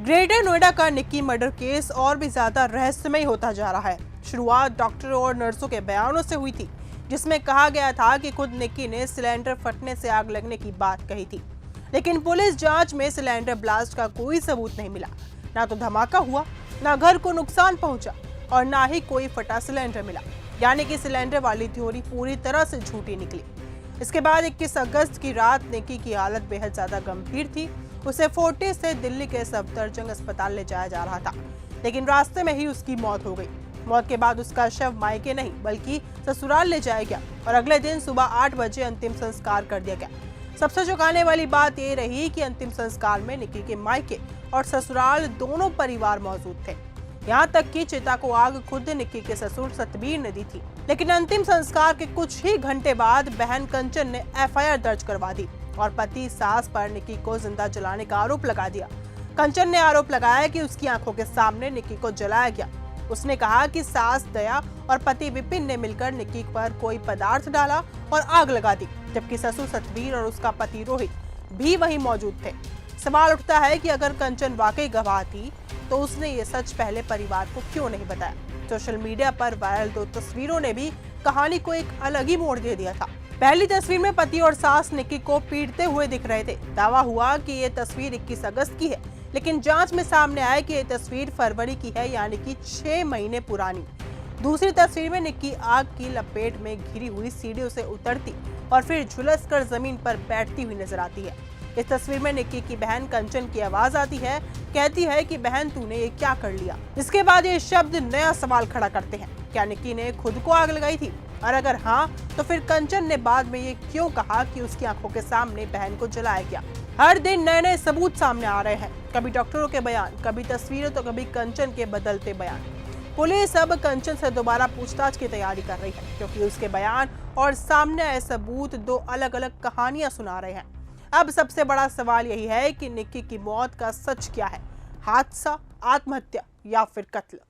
Greater Noida का Nikki murder case और भी ज्यादा रहस्यमय होता जा रहा है। शुरुआत डॉक्टरों और नर्सों के बयानों से हुई थी, जिसमें कहा गया था कि खुद निक्की ने सिलेंडर फटने से आग लगने की बात कही थी। लेकिन पुलिस जांच में सिलेंडर ब्लास्ट का कोई सबूत नहीं मिला। ना तो धमाका हुआ, ना घर को नुकसान पहुंचा और ना ही कोई फटा सिलेंडर मिला। यानी कि सिलेंडर वाली थ्योरी पूरी तरह से झूठी निकली। इसके बाद 21 अगस्त की रात निक्की की हालत बेहद ज्यादा गंभीर थी। उसे फोर्टी से दिल्ली के सफदरजंग अस्पताल ले जाया जा रहा था, लेकिन रास्ते में ही उसकी मौत हो गई। मौत के बाद उसका शव मायके नहीं बल्कि ससुराल ले जाया गया और अगले दिन सुबह 8 बजे अंतिम संस्कार कर दिया गया। सबसे चौंकाने वाली बात ये रही कि अंतिम संस्कार में निक्की के मायके और ससुराल दोनों परिवार मौजूद थे। यहाँ तक कि चिता को आग खुद निक्की के ससुर सतबीर ने दी थी। लेकिन अंतिम संस्कार के कुछ ही घंटे बाद बहन कंचन ने एफआईआर दर्ज करवा दी और पति सास पर निक्की को जिंदा जलाने का आरोप लगा दिया। कंचन ने आरोप लगाया कि उसकी आंखों के सामने निक्की को जलाया गया। उसने कहा कि सास दया और पति विपिन ने मिलकर निक्की पर कोई पदार्थ डाला और आग लगा दी, जबकि ससुर सतबीर और उसका पति रोहित भी वहीं मौजूद थे। सवाल उठता है कि अगर कंचन वाकई गवाह थी तो उसने ये सच पहले परिवार को क्यों नहीं बताया। सोशल मीडिया पर वायरल 2 तस्वीरों ने भी कहानी को एक अलग ही मोड़ दे दिया था। पहली तस्वीर में पति और सास निक्की को पीटते हुए दिख रहे थे। दावा हुआ कि ये तस्वीर 21 अगस्त की है, लेकिन जांच में सामने आया कि ये तस्वीर फरवरी की है, यानी कि 6 महीने पुरानी। दूसरी तस्वीर में निक्की आग की लपेट में घिरी हुई सीढ़ियों से उतरती और फिर झुलस कर जमीन पर बैठती हुई नजर आती है। इस तस्वीर में निक्की की बहन कंचन की आवाज आती है, कहती है कि बहन तूने ये क्या कर लिया। इसके बाद ये शब्द नया सवाल खड़ा करते हैं, क्या निक्की ने खुद को आग लगाई थी? और अगर हाँ, तो फिर कंचन ने बाद में ये क्यों कहा कि उसकी आंखों के सामने बहन को जलाया गया? हर दिन नए नए सबूत सामने आ रहे हैं, कभी डॉक्टरों के बयान, कभी तस्वीरें, तो कभी कंचन के बदलते बयान। पुलिस अब कंचन से दोबारा पूछताछ की तैयारी कर रही है, क्योंकि उसके बयान और सामने आए सबूत 2 अलग अलग कहानियां सुना रहे हैं। अब सबसे बड़ा सवाल यही है कि निक्की की मौत का सच क्या है? हादसा, आत्महत्या या फिर कत्ल?